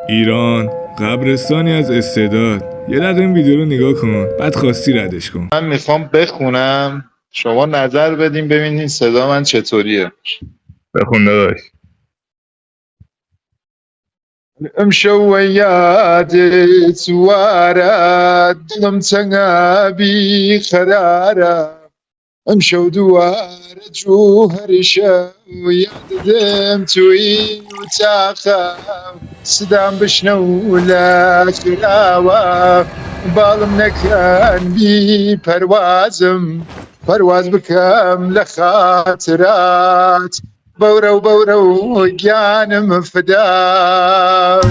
ایران قبرستانی از استعداد. یه دقیقه این ویدیو رو نگاه کن، بعد خواستی ردش کن. من میخوام بخونم، شما نظر بدین ببینین صدا من چطوریه. بخون داداش. امشو یادت وارد دلم تنگابی خراره امشو دوار جوهر شو یاددم توی وتاخم سدام بشنو لك راوة بالم نكان بي پرواز بكم لخاطرات بورو گیانم فدا